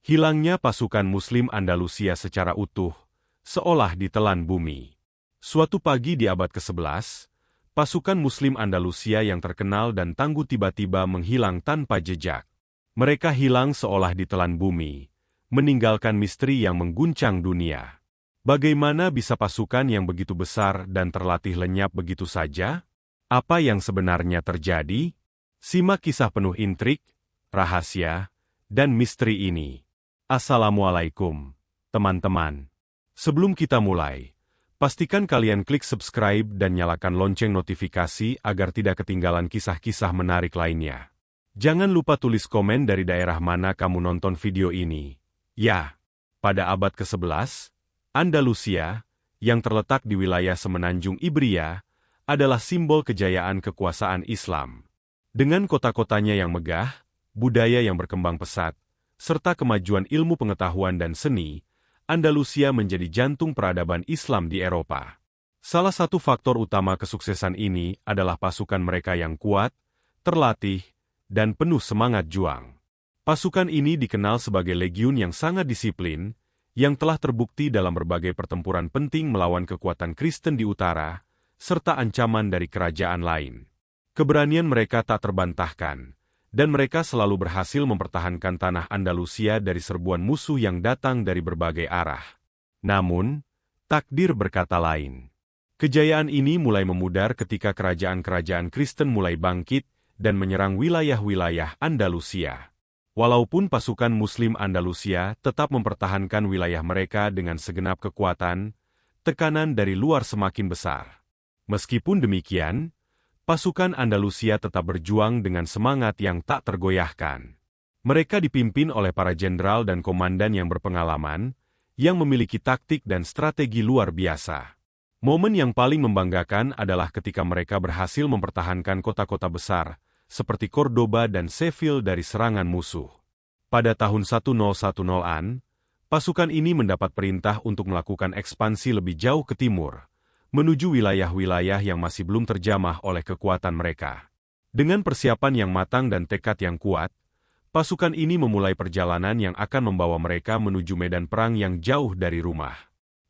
Hilangnya pasukan Muslim Andalusia secara utuh, seolah ditelan bumi. Suatu pagi di abad ke-11, pasukan Muslim Andalusia yang terkenal dan tangguh tiba-tiba menghilang tanpa jejak. Mereka hilang seolah ditelan bumi, meninggalkan misteri yang mengguncang dunia. Bagaimana bisa pasukan yang begitu besar dan terlatih lenyap begitu saja? Apa yang sebenarnya terjadi? Simak kisah penuh intrik, rahasia, dan misteri ini. Assalamualaikum, teman-teman. Sebelum kita mulai, pastikan kalian klik subscribe dan nyalakan lonceng notifikasi agar tidak ketinggalan kisah-kisah menarik lainnya. Jangan lupa tulis komen dari daerah mana kamu nonton video ini. Ya, pada abad ke-11, Andalusia, yang terletak di wilayah semenanjung Ibria, adalah simbol kejayaan kekuasaan Islam. Dengan kota-kotanya yang megah, budaya yang berkembang pesat, serta kemajuan ilmu pengetahuan dan seni, Andalusia menjadi jantung peradaban Islam di Eropa. Salah satu faktor utama kesuksesan ini adalah pasukan mereka yang kuat, terlatih, dan penuh semangat juang. Pasukan ini dikenal sebagai legiun yang sangat disiplin, yang telah terbukti dalam berbagai pertempuran penting melawan kekuatan Kristen di utara, serta ancaman dari kerajaan lain. Keberanian mereka tak terbantahkan, dan mereka selalu berhasil mempertahankan tanah Andalusia dari serbuan musuh yang datang dari berbagai arah. Namun, takdir berkata lain. Kejayaan ini mulai memudar ketika kerajaan-kerajaan Kristen mulai bangkit dan menyerang wilayah-wilayah Andalusia. Walaupun pasukan Muslim Andalusia tetap mempertahankan wilayah mereka dengan segenap kekuatan, tekanan dari luar semakin besar. Meskipun demikian, pasukan Andalusia tetap berjuang dengan semangat yang tak tergoyahkan. Mereka dipimpin oleh para jenderal dan komandan yang berpengalaman, yang memiliki taktik dan strategi luar biasa. Momen yang paling membanggakan adalah ketika mereka berhasil mempertahankan kota-kota besar, seperti Cordoba dan Seville dari serangan musuh. Pada tahun 1010-an, pasukan ini mendapat perintah untuk melakukan ekspansi lebih jauh ke timur, menuju wilayah-wilayah yang masih belum terjamah oleh kekuatan mereka. Dengan persiapan yang matang dan tekad yang kuat, pasukan ini memulai perjalanan yang akan membawa mereka menuju medan perang yang jauh dari rumah.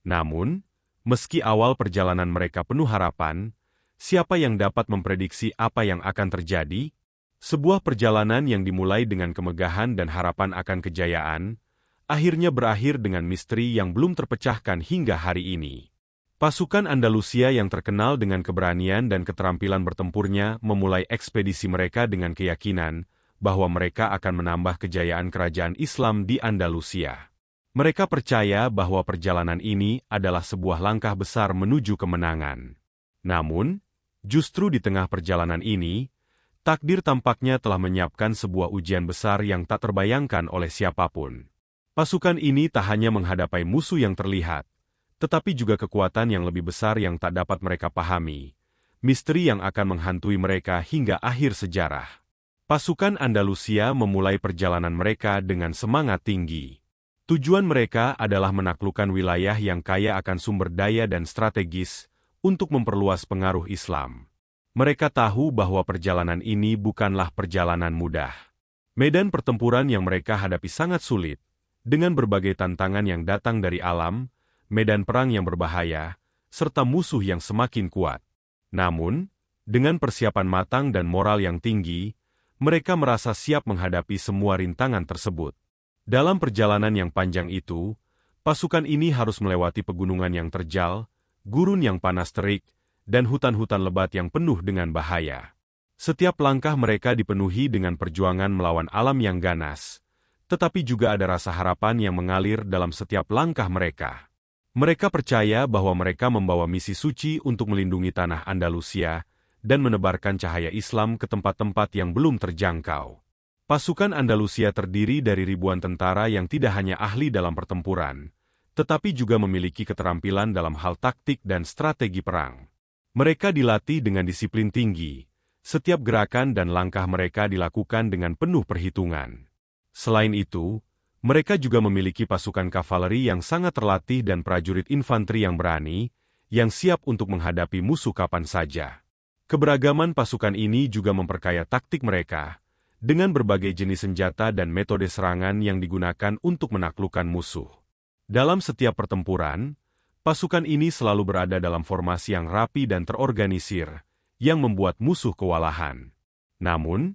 Namun, meski awal perjalanan mereka penuh harapan, siapa yang dapat memprediksi apa yang akan terjadi? Sebuah perjalanan yang dimulai dengan kemegahan dan harapan akan kejayaan, akhirnya berakhir dengan misteri yang belum terpecahkan hingga hari ini. Pasukan Andalusia yang terkenal dengan keberanian dan keterampilan bertempurnya memulai ekspedisi mereka dengan keyakinan bahwa mereka akan menambah kejayaan kerajaan Islam di Andalusia. Mereka percaya bahwa perjalanan ini adalah sebuah langkah besar menuju kemenangan. Namun, justru di tengah perjalanan ini, takdir tampaknya telah menyiapkan sebuah ujian besar yang tak terbayangkan oleh siapapun. Pasukan ini tak hanya menghadapi musuh yang terlihat, tetapi juga kekuatan yang lebih besar yang tak dapat mereka pahami, misteri yang akan menghantui mereka hingga akhir sejarah. Pasukan Andalusia memulai perjalanan mereka dengan semangat tinggi. Tujuan mereka adalah menaklukkan wilayah yang kaya akan sumber daya dan strategis untuk memperluas pengaruh Islam. Mereka tahu bahwa perjalanan ini bukanlah perjalanan mudah. Medan pertempuran yang mereka hadapi sangat sulit, dengan berbagai tantangan yang datang dari alam, medan perang yang berbahaya, serta musuh yang semakin kuat. Namun, dengan persiapan matang dan moral yang tinggi, mereka merasa siap menghadapi semua rintangan tersebut. Dalam perjalanan yang panjang itu, pasukan ini harus melewati pegunungan yang terjal, gurun yang panas terik, dan hutan-hutan lebat yang penuh dengan bahaya. Setiap langkah mereka dipenuhi dengan perjuangan melawan alam yang ganas, tetapi juga ada rasa harapan yang mengalir dalam setiap langkah mereka. Mereka percaya bahwa mereka membawa misi suci untuk melindungi tanah Andalusia dan menebarkan cahaya Islam ke tempat-tempat yang belum terjangkau. Pasukan Andalusia terdiri dari ribuan tentara yang tidak hanya ahli dalam pertempuran, tetapi juga memiliki keterampilan dalam hal taktik dan strategi perang. Mereka dilatih dengan disiplin tinggi, setiap gerakan dan langkah mereka dilakukan dengan penuh perhitungan. Selain itu, mereka juga memiliki pasukan kavaleri yang sangat terlatih dan prajurit infanteri yang berani, yang siap untuk menghadapi musuh kapan saja. Keberagaman pasukan ini juga memperkaya taktik mereka, dengan berbagai jenis senjata dan metode serangan yang digunakan untuk menaklukkan musuh. Dalam setiap pertempuran, pasukan ini selalu berada dalam formasi yang rapi dan terorganisir, yang membuat musuh kewalahan. Namun,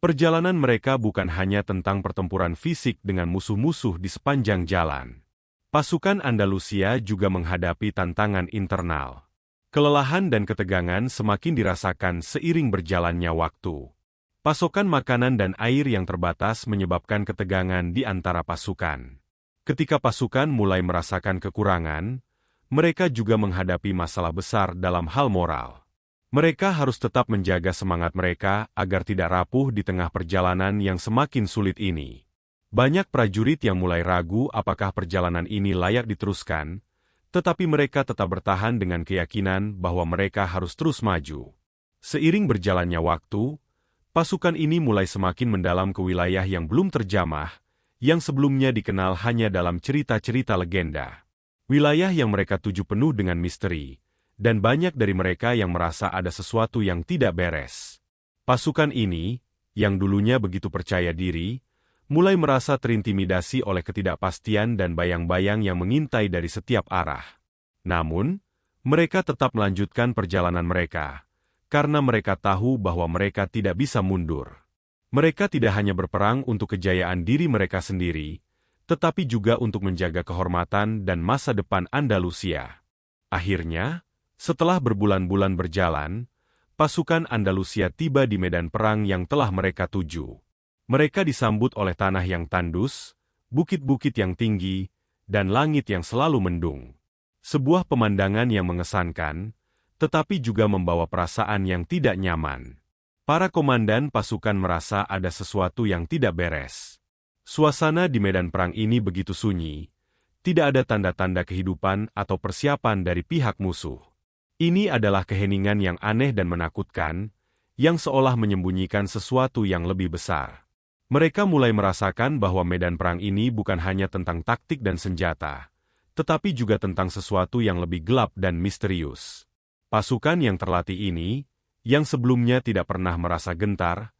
perjalanan mereka bukan hanya tentang pertempuran fisik dengan musuh-musuh di sepanjang jalan. Pasukan Andalusia juga menghadapi tantangan internal. Kelelahan dan ketegangan semakin dirasakan seiring berjalannya waktu. Pasokan makanan dan air yang terbatas menyebabkan ketegangan di antara pasukan. Ketika pasukan mulai merasakan kekurangan, mereka juga menghadapi masalah besar dalam hal moral. Mereka harus tetap menjaga semangat mereka agar tidak rapuh di tengah perjalanan yang semakin sulit ini. Banyak prajurit yang mulai ragu apakah perjalanan ini layak diteruskan, tetapi mereka tetap bertahan dengan keyakinan bahwa mereka harus terus maju. Seiring berjalannya waktu, pasukan ini mulai semakin mendalam ke wilayah yang belum terjamah, yang sebelumnya dikenal hanya dalam cerita-cerita legenda. Wilayah yang mereka tuju penuh dengan misteri, dan banyak dari mereka yang merasa ada sesuatu yang tidak beres. Pasukan ini, yang dulunya begitu percaya diri, mulai merasa terintimidasi oleh ketidakpastian dan bayang-bayang yang mengintai dari setiap arah. Namun, mereka tetap melanjutkan perjalanan mereka, karena mereka tahu bahwa mereka tidak bisa mundur. Mereka tidak hanya berperang untuk kejayaan diri mereka sendiri, tetapi juga untuk menjaga kehormatan dan masa depan Andalusia. Akhirnya, setelah berbulan-bulan berjalan, pasukan Andalusia tiba di medan perang yang telah mereka tuju. Mereka disambut oleh tanah yang tandus, bukit-bukit yang tinggi, dan langit yang selalu mendung. Sebuah pemandangan yang mengesankan, tetapi juga membawa perasaan yang tidak nyaman. Para komandan pasukan merasa ada sesuatu yang tidak beres. Suasana di medan perang ini begitu sunyi, tidak ada tanda-tanda kehidupan atau persiapan dari pihak musuh. Ini adalah keheningan yang aneh dan menakutkan, yang seolah menyembunyikan sesuatu yang lebih besar. Mereka mulai merasakan bahwa medan perang ini bukan hanya tentang taktik dan senjata, tetapi juga tentang sesuatu yang lebih gelap dan misterius. Pasukan yang terlatih ini, yang sebelumnya tidak pernah merasa gentar,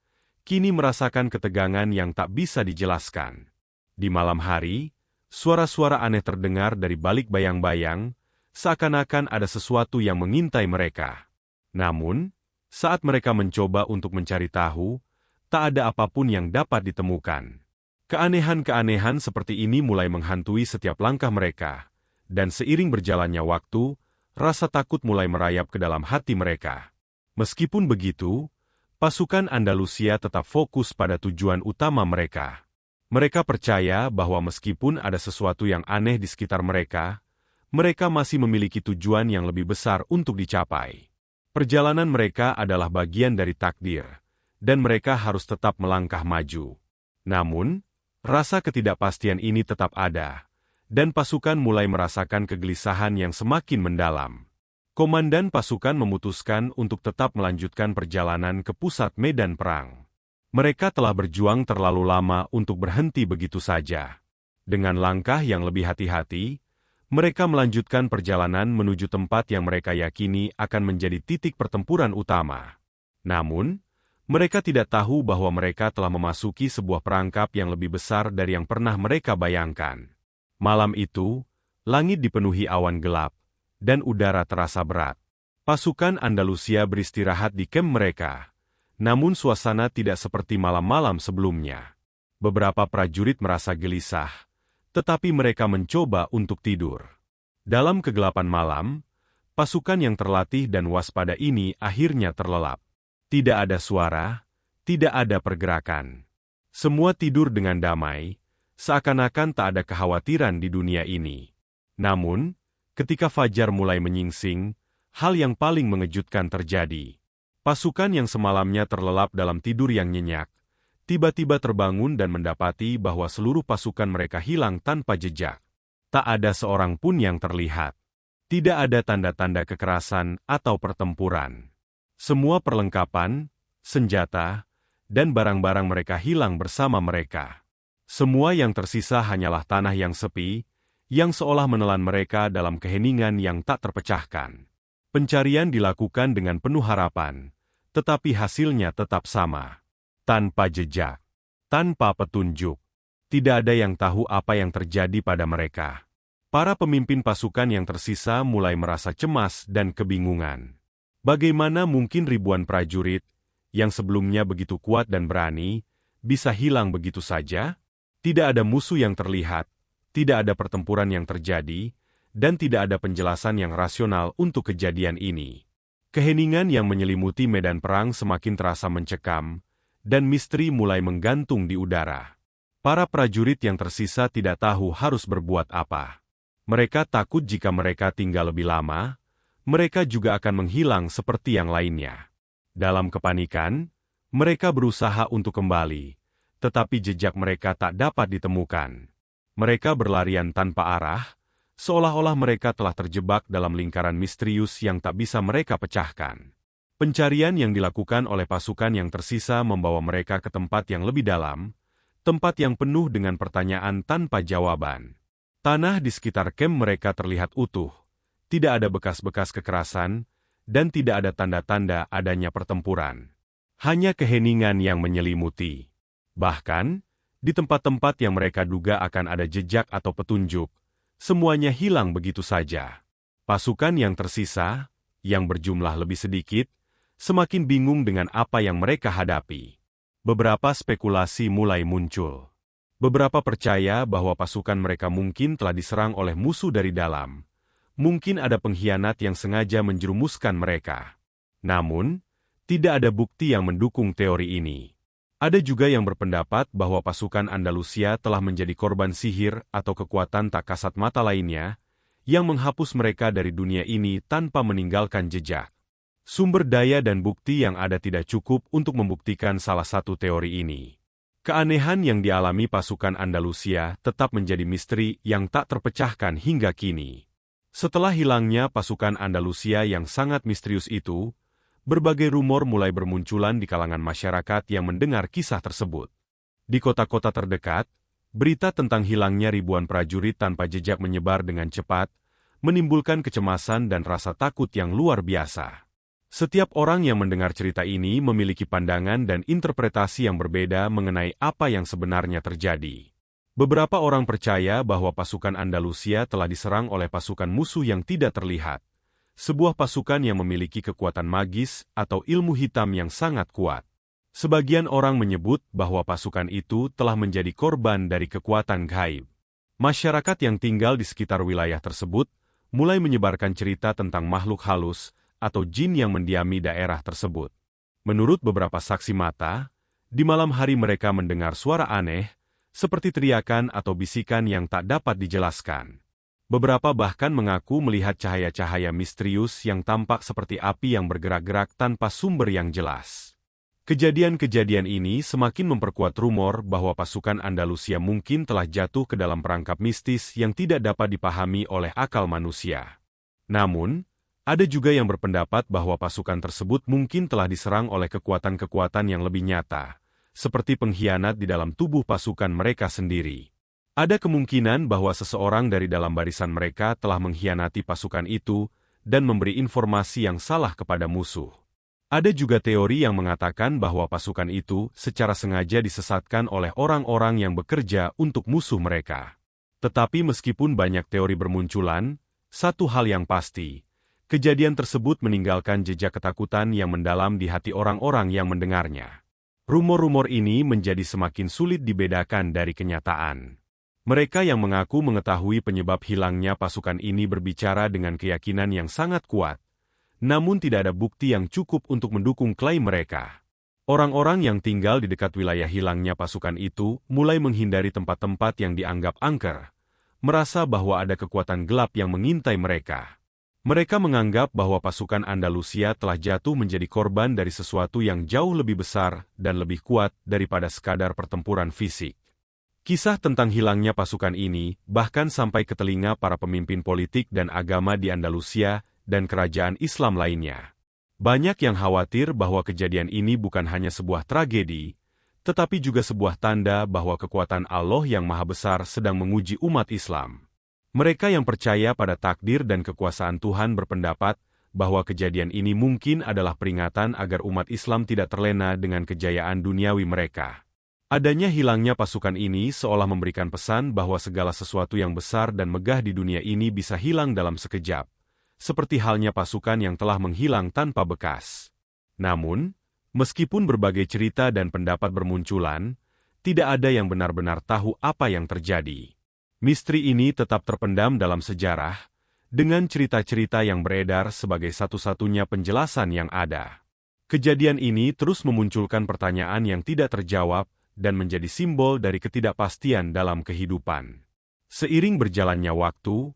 kini merasakan ketegangan yang tak bisa dijelaskan. Di malam hari, suara-suara aneh terdengar dari balik bayang-bayang, seakan-akan ada sesuatu yang mengintai mereka. Namun, saat mereka mencoba untuk mencari tahu, tak ada apapun yang dapat ditemukan. Keanehan-keanehan seperti ini mulai menghantui setiap langkah mereka, dan seiring berjalannya waktu, rasa takut mulai merayap ke dalam hati mereka. Meskipun begitu, pasukan Andalusia tetap fokus pada tujuan utama mereka. Mereka percaya bahwa meskipun ada sesuatu yang aneh di sekitar mereka, mereka masih memiliki tujuan yang lebih besar untuk dicapai. Perjalanan mereka adalah bagian dari takdir, dan mereka harus tetap melangkah maju. Namun, rasa ketidakpastian ini tetap ada, dan pasukan mulai merasakan kegelisahan yang semakin mendalam. Komandan pasukan memutuskan untuk tetap melanjutkan perjalanan ke pusat medan perang. Mereka telah berjuang terlalu lama untuk berhenti begitu saja. Dengan langkah yang lebih hati-hati, mereka melanjutkan perjalanan menuju tempat yang mereka yakini akan menjadi titik pertempuran utama. Namun, mereka tidak tahu bahwa mereka telah memasuki sebuah perangkap yang lebih besar dari yang pernah mereka bayangkan. Malam itu, langit dipenuhi awan gelap, dan udara terasa berat. Pasukan Andalusia beristirahat di kamp mereka, namun suasana tidak seperti malam-malam sebelumnya. Beberapa prajurit merasa gelisah, tetapi mereka mencoba untuk tidur. Dalam kegelapan malam, pasukan yang terlatih dan waspada ini akhirnya terlelap. Tidak ada suara, tidak ada pergerakan. Semua tidur dengan damai, seakan-akan tak ada kekhawatiran di dunia ini. Namun, ketika fajar mulai menyingsing, hal yang paling mengejutkan terjadi. Pasukan yang semalamnya terlelap dalam tidur yang nyenyak, tiba-tiba terbangun dan mendapati bahwa seluruh pasukan mereka hilang tanpa jejak. Tak ada seorang pun yang terlihat. Tidak ada tanda-tanda kekerasan atau pertempuran. Semua perlengkapan, senjata, dan barang-barang mereka hilang bersama mereka. Semua yang tersisa hanyalah tanah yang sepi, yang seolah menelan mereka dalam keheningan yang tak terpecahkan. Pencarian dilakukan dengan penuh harapan, tetapi hasilnya tetap sama. tanpa jejak, tanpa petunjuk. Tidak ada yang tahu apa yang terjadi pada mereka. Para pemimpin pasukan yang tersisa mulai merasa cemas dan kebingungan. Bagaimana mungkin ribuan prajurit, yang sebelumnya begitu kuat dan berani, bisa hilang begitu saja? Tidak ada musuh yang terlihat, tidak ada pertempuran yang terjadi, dan tidak ada penjelasan yang rasional untuk kejadian ini. Keheningan yang menyelimuti medan perang semakin terasa mencekam, dan misteri mulai menggantung di udara. Para prajurit yang tersisa tidak tahu harus berbuat apa. Mereka takut jika mereka tinggal lebih lama, mereka juga akan menghilang seperti yang lainnya. Dalam kepanikan, mereka berusaha untuk kembali, tetapi jejak mereka tak dapat ditemukan. Mereka berlarian tanpa arah, seolah-olah mereka telah terjebak dalam lingkaran misterius yang tak bisa mereka pecahkan. Pencarian yang dilakukan oleh pasukan yang tersisa membawa mereka ke tempat yang lebih dalam, tempat yang penuh dengan pertanyaan tanpa jawaban. Tanah di sekitar kamp mereka terlihat utuh, tidak ada bekas-bekas kekerasan, dan tidak ada tanda-tanda adanya pertempuran. Hanya keheningan yang menyelimuti. Bahkan, di tempat-tempat yang mereka duga akan ada jejak atau petunjuk, semuanya hilang begitu saja. Pasukan yang tersisa, yang berjumlah lebih sedikit, semakin bingung dengan apa yang mereka hadapi. Beberapa spekulasi mulai muncul. Beberapa percaya bahwa pasukan mereka mungkin telah diserang oleh musuh dari dalam. Mungkin ada pengkhianat yang sengaja menjerumuskan mereka. Namun, tidak ada bukti yang mendukung teori ini. Ada juga yang berpendapat bahwa pasukan Andalusia telah menjadi korban sihir atau kekuatan tak kasat mata lainnya, yang menghapus mereka dari dunia ini tanpa meninggalkan jejak. Sumber daya dan bukti yang ada tidak cukup untuk membuktikan salah satu teori ini. Keanehan yang dialami pasukan Andalusia tetap menjadi misteri yang tak terpecahkan hingga kini. Setelah hilangnya pasukan Andalusia yang sangat misterius itu, berbagai rumor mulai bermunculan di kalangan masyarakat yang mendengar kisah tersebut. Di kota-kota terdekat, berita tentang hilangnya ribuan prajurit tanpa jejak menyebar dengan cepat, menimbulkan kecemasan dan rasa takut yang luar biasa. Setiap orang yang mendengar cerita ini memiliki pandangan dan interpretasi yang berbeda mengenai apa yang sebenarnya terjadi. Beberapa orang percaya bahwa pasukan Andalusia telah diserang oleh pasukan musuh yang tidak terlihat. Sebuah pasukan yang memiliki kekuatan magis atau ilmu hitam yang sangat kuat. Sebagian orang menyebut bahwa pasukan itu telah menjadi korban dari kekuatan gaib. Masyarakat yang tinggal di sekitar wilayah tersebut mulai menyebarkan cerita tentang makhluk halus atau jin yang mendiami daerah tersebut. Menurut beberapa saksi mata, di malam hari mereka mendengar suara aneh, seperti teriakan atau bisikan yang tak dapat dijelaskan. Beberapa bahkan mengaku melihat cahaya-cahaya misterius yang tampak seperti api yang bergerak-gerak tanpa sumber yang jelas. Kejadian-kejadian ini semakin memperkuat rumor bahwa pasukan Andalusia mungkin telah jatuh ke dalam perangkap mistis yang tidak dapat dipahami oleh akal manusia. Namun, ada juga yang berpendapat bahwa pasukan tersebut mungkin telah diserang oleh kekuatan-kekuatan yang lebih nyata, seperti pengkhianat di dalam tubuh pasukan mereka sendiri. Ada kemungkinan bahwa seseorang dari dalam barisan mereka telah mengkhianati pasukan itu dan memberi informasi yang salah kepada musuh. Ada juga teori yang mengatakan bahwa pasukan itu secara sengaja disesatkan oleh orang-orang yang bekerja untuk musuh mereka. Tetapi meskipun banyak teori bermunculan, satu hal yang pasti, kejadian tersebut meninggalkan jejak ketakutan yang mendalam di hati orang-orang yang mendengarnya. Rumor-rumor ini menjadi semakin sulit dibedakan dari kenyataan. Mereka yang mengaku mengetahui penyebab hilangnya pasukan ini berbicara dengan keyakinan yang sangat kuat, namun tidak ada bukti yang cukup untuk mendukung klaim mereka. Orang-orang yang tinggal di dekat wilayah hilangnya pasukan itu mulai menghindari tempat-tempat yang dianggap angker, merasa bahwa ada kekuatan gelap yang mengintai mereka. Mereka menganggap bahwa pasukan Andalusia telah jatuh menjadi korban dari sesuatu yang jauh lebih besar dan lebih kuat daripada sekadar pertempuran fisik. Kisah tentang hilangnya pasukan ini bahkan sampai ke telinga para pemimpin politik dan agama di Andalusia dan kerajaan Islam lainnya. Banyak yang khawatir bahwa kejadian ini bukan hanya sebuah tragedi, tetapi juga sebuah tanda bahwa kekuatan Allah yang Maha Besar sedang menguji umat Islam. Mereka yang percaya pada takdir dan kekuasaan Tuhan berpendapat bahwa kejadian ini mungkin adalah peringatan agar umat Islam tidak terlena dengan kejayaan duniawi mereka. Adanya hilangnya pasukan ini seolah memberikan pesan bahwa segala sesuatu yang besar dan megah di dunia ini bisa hilang dalam sekejap, seperti halnya pasukan yang telah menghilang tanpa bekas. Namun, meskipun berbagai cerita dan pendapat bermunculan, tidak ada yang benar-benar tahu apa yang terjadi. Misteri ini tetap terpendam dalam sejarah, dengan cerita-cerita yang beredar sebagai satu-satunya penjelasan yang ada. Kejadian ini terus memunculkan pertanyaan yang tidak terjawab dan menjadi simbol dari ketidakpastian dalam kehidupan. Seiring berjalannya waktu,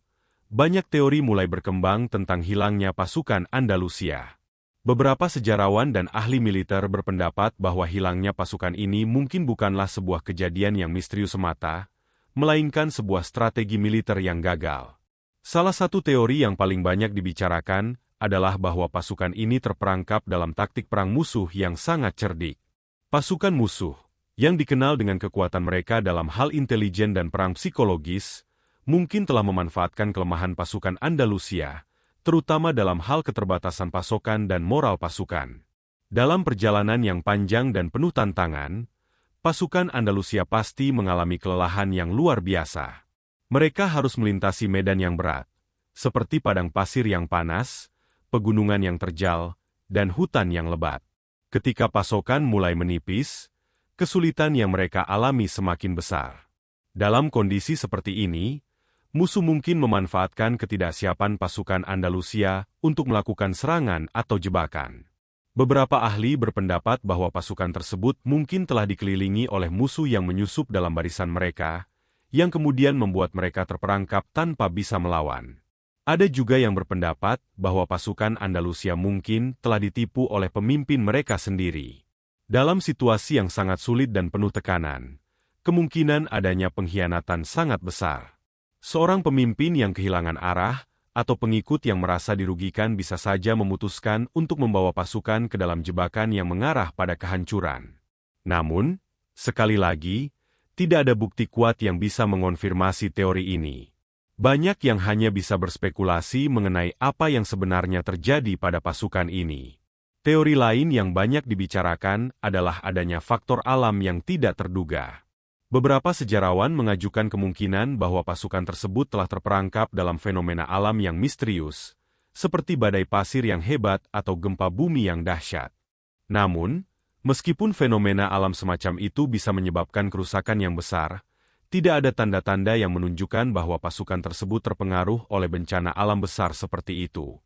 banyak teori mulai berkembang tentang hilangnya pasukan Andalusia. Beberapa sejarawan dan ahli militer berpendapat bahwa hilangnya pasukan ini mungkin bukanlah sebuah kejadian yang misterius semata, melainkan sebuah strategi militer yang gagal. Salah satu teori yang paling banyak dibicarakan adalah bahwa pasukan ini terperangkap dalam taktik perang musuh yang sangat cerdik. Pasukan musuh, yang dikenal dengan kekuatan mereka dalam hal intelijen dan perang psikologis, mungkin telah memanfaatkan kelemahan pasukan Andalusia, terutama dalam hal keterbatasan pasokan dan moral pasukan. Dalam perjalanan yang panjang dan penuh tantangan, pasukan Andalusia pasti mengalami kelelahan yang luar biasa. Mereka harus melintasi medan yang berat, seperti padang pasir yang panas, pegunungan yang terjal, dan hutan yang lebat. Ketika pasokan mulai menipis, kesulitan yang mereka alami semakin besar. Dalam kondisi seperti ini, musuh mungkin memanfaatkan ketidaksiapan pasukan Andalusia untuk melakukan serangan atau jebakan. Beberapa ahli berpendapat bahwa pasukan tersebut mungkin telah dikelilingi oleh musuh yang menyusup dalam barisan mereka, yang kemudian membuat mereka terperangkap tanpa bisa melawan. Ada juga yang berpendapat bahwa pasukan Andalusia mungkin telah ditipu oleh pemimpin mereka sendiri. Dalam situasi yang sangat sulit dan penuh tekanan, kemungkinan adanya pengkhianatan sangat besar. Seorang pemimpin yang kehilangan arah, atau pengikut yang merasa dirugikan bisa saja memutuskan untuk membawa pasukan ke dalam jebakan yang mengarah pada kehancuran. Namun, sekali lagi, tidak ada bukti kuat yang bisa mengonfirmasi teori ini. Banyak yang hanya bisa berspekulasi mengenai apa yang sebenarnya terjadi pada pasukan ini. Teori lain yang banyak dibicarakan adalah adanya faktor alam yang tidak terduga. Beberapa sejarawan mengajukan kemungkinan bahwa pasukan tersebut telah terperangkap dalam fenomena alam yang misterius, seperti badai pasir yang hebat atau gempa bumi yang dahsyat. Namun, meskipun fenomena alam semacam itu bisa menyebabkan kerusakan yang besar, tidak ada tanda-tanda yang menunjukkan bahwa pasukan tersebut terpengaruh oleh bencana alam besar seperti itu.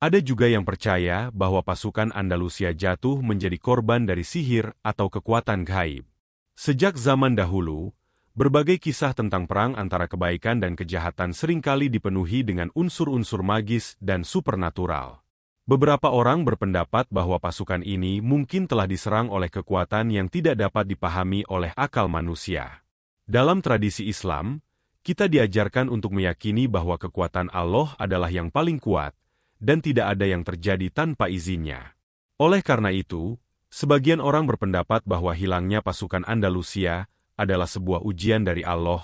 Ada juga yang percaya bahwa pasukan Andalusia jatuh menjadi korban dari sihir atau kekuatan gaib. Sejak zaman dahulu, berbagai kisah tentang perang antara kebaikan dan kejahatan seringkali dipenuhi dengan unsur-unsur magis dan supernatural. Beberapa orang berpendapat bahwa pasukan ini mungkin telah diserang oleh kekuatan yang tidak dapat dipahami oleh akal manusia. Dalam tradisi Islam, kita diajarkan untuk meyakini bahwa kekuatan Allah adalah yang paling kuat, dan tidak ada yang terjadi tanpa izinnya. Oleh karena itu, sebagian orang berpendapat bahwa hilangnya pasukan Andalusia adalah sebuah ujian dari Allah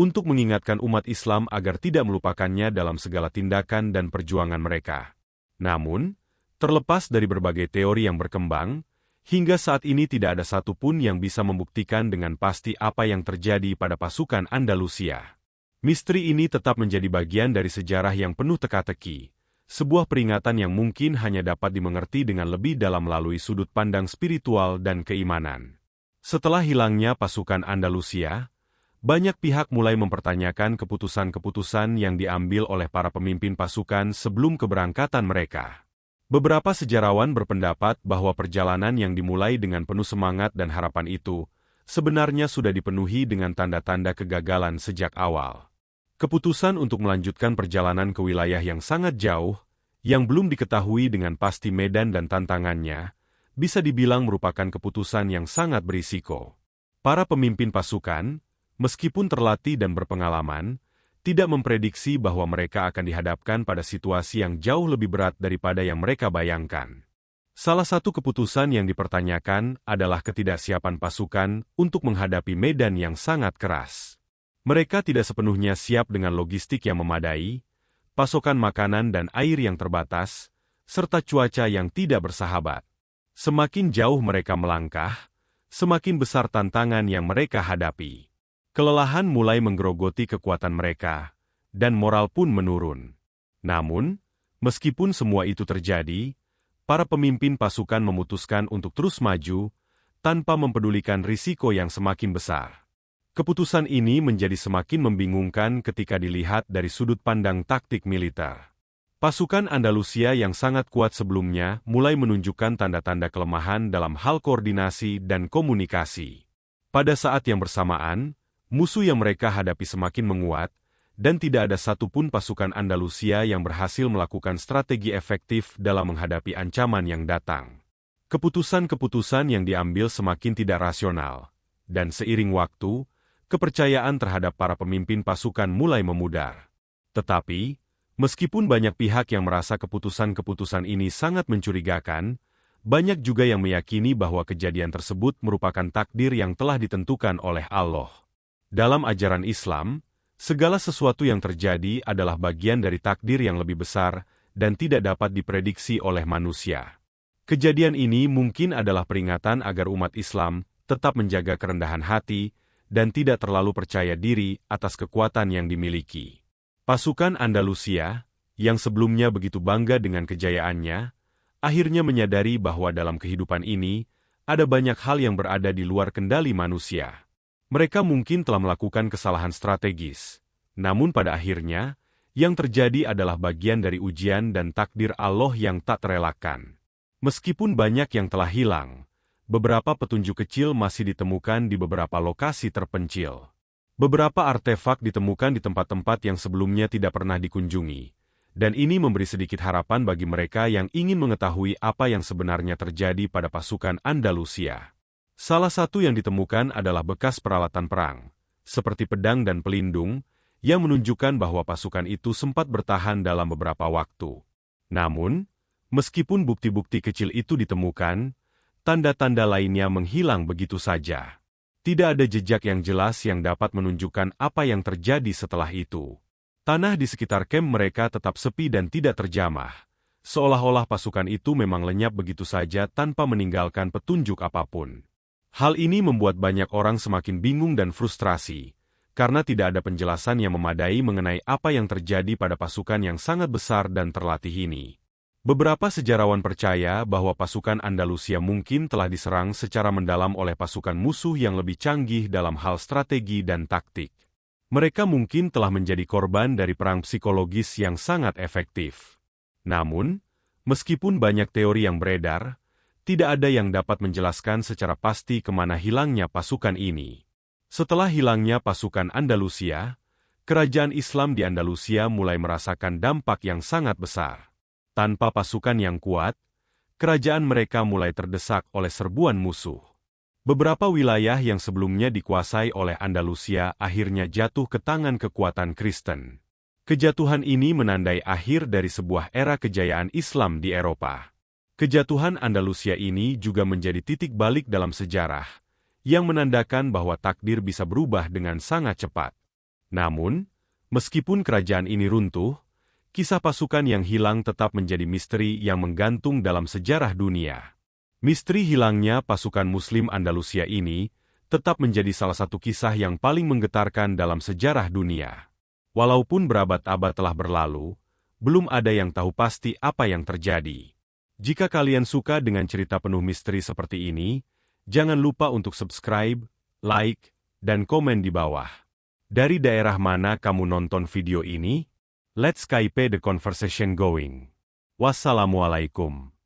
untuk mengingatkan umat Islam agar tidak melupakannya dalam segala tindakan dan perjuangan mereka. Namun, terlepas dari berbagai teori yang berkembang, hingga saat ini tidak ada satupun yang bisa membuktikan dengan pasti apa yang terjadi pada pasukan Andalusia. Misteri ini tetap menjadi bagian dari sejarah yang penuh teka-teki, sebuah peringatan yang mungkin hanya dapat dimengerti dengan lebih dalam melalui sudut pandang spiritual dan keimanan. Setelah hilangnya pasukan Andalusia, banyak pihak mulai mempertanyakan keputusan-keputusan yang diambil oleh para pemimpin pasukan sebelum keberangkatan mereka. Beberapa sejarawan berpendapat bahwa perjalanan yang dimulai dengan penuh semangat dan harapan itu sebenarnya sudah dipenuhi dengan tanda-tanda kegagalan sejak awal. Keputusan untuk melanjutkan perjalanan ke wilayah yang sangat jauh, yang belum diketahui dengan pasti medan dan tantangannya, bisa dibilang merupakan keputusan yang sangat berisiko. Para pemimpin pasukan, meskipun terlatih dan berpengalaman, tidak memprediksi bahwa mereka akan dihadapkan pada situasi yang jauh lebih berat daripada yang mereka bayangkan. Salah satu keputusan yang dipertanyakan adalah ketidaksiapan pasukan untuk menghadapi medan yang sangat keras. Mereka tidak sepenuhnya siap dengan logistik yang memadai, pasokan makanan dan air yang terbatas, serta cuaca yang tidak bersahabat. Semakin jauh mereka melangkah, semakin besar tantangan yang mereka hadapi. Kelelahan mulai menggerogoti kekuatan mereka, dan moral pun menurun. Namun, meskipun semua itu terjadi, para pemimpin pasukan memutuskan untuk terus maju, tanpa mempedulikan risiko yang semakin besar. Keputusan ini menjadi semakin membingungkan ketika dilihat dari sudut pandang taktik militer. Pasukan Andalusia yang sangat kuat sebelumnya mulai menunjukkan tanda-tanda kelemahan dalam hal koordinasi dan komunikasi. Pada saat yang bersamaan, musuh yang mereka hadapi semakin menguat, dan tidak ada satupun pasukan Andalusia yang berhasil melakukan strategi efektif dalam menghadapi ancaman yang datang. Keputusan-keputusan yang diambil semakin tidak rasional, dan seiring waktu, kepercayaan terhadap para pemimpin pasukan mulai memudar. Tetapi, meskipun banyak pihak yang merasa keputusan-keputusan ini sangat mencurigakan, banyak juga yang meyakini bahwa kejadian tersebut merupakan takdir yang telah ditentukan oleh Allah. Dalam ajaran Islam, segala sesuatu yang terjadi adalah bagian dari takdir yang lebih besar dan tidak dapat diprediksi oleh manusia. Kejadian ini mungkin adalah peringatan agar umat Islam tetap menjaga kerendahan hati dan tidak terlalu percaya diri atas kekuatan yang dimiliki. Pasukan Andalusia, yang sebelumnya begitu bangga dengan kejayaannya, akhirnya menyadari bahwa dalam kehidupan ini, ada banyak hal yang berada di luar kendali manusia. Mereka mungkin telah melakukan kesalahan strategis, namun pada akhirnya, yang terjadi adalah bagian dari ujian dan takdir Allah yang tak terelakkan. Meskipun banyak yang telah hilang, beberapa petunjuk kecil masih ditemukan di beberapa lokasi terpencil. Beberapa artefak ditemukan di tempat-tempat yang sebelumnya tidak pernah dikunjungi, dan ini memberi sedikit harapan bagi mereka yang ingin mengetahui apa yang sebenarnya terjadi pada pasukan Andalusia. Salah satu yang ditemukan adalah bekas peralatan perang, seperti pedang dan pelindung, yang menunjukkan bahwa pasukan itu sempat bertahan dalam beberapa waktu. Namun, meskipun bukti-bukti kecil itu ditemukan, tanda-tanda lainnya menghilang begitu saja. Tidak ada jejak yang jelas yang dapat menunjukkan apa yang terjadi setelah itu. Tanah di sekitar kamp mereka tetap sepi dan tidak terjamah, seolah-olah pasukan itu memang lenyap begitu saja tanpa meninggalkan petunjuk apapun. Hal ini membuat banyak orang semakin bingung dan frustrasi, karena tidak ada penjelasan yang memadai mengenai apa yang terjadi pada pasukan yang sangat besar dan terlatih ini. Beberapa sejarawan percaya bahwa pasukan Andalusia mungkin telah diserang secara mendalam oleh pasukan musuh yang lebih canggih dalam hal strategi dan taktik. Mereka mungkin telah menjadi korban dari perang psikologis yang sangat efektif. Namun, meskipun banyak teori yang beredar, tidak ada yang dapat menjelaskan secara pasti kemana hilangnya pasukan ini. Setelah hilangnya pasukan Andalusia, kerajaan Islam di Andalusia mulai merasakan dampak yang sangat besar. Tanpa pasukan yang kuat, kerajaan mereka mulai terdesak oleh serbuan musuh. Beberapa wilayah yang sebelumnya dikuasai oleh Andalusia akhirnya jatuh ke tangan kekuatan Kristen. Kejatuhan ini menandai akhir dari sebuah era kejayaan Islam di Eropa. Kejatuhan Andalusia ini juga menjadi titik balik dalam sejarah, yang menandakan bahwa takdir bisa berubah dengan sangat cepat. Namun, meskipun kerajaan ini runtuh, kisah pasukan yang hilang tetap menjadi misteri yang menggantung dalam sejarah dunia. Misteri hilangnya pasukan Muslim Andalusia ini tetap menjadi salah satu kisah yang paling menggetarkan dalam sejarah dunia. Walaupun berabad-abad telah berlalu, belum ada yang tahu pasti apa yang terjadi. Jika kalian suka dengan cerita penuh misteri seperti ini, jangan lupa untuk subscribe, like, dan komen di bawah. Dari daerah mana kamu nonton video ini? Let's keep the conversation going. Wassalamualaikum.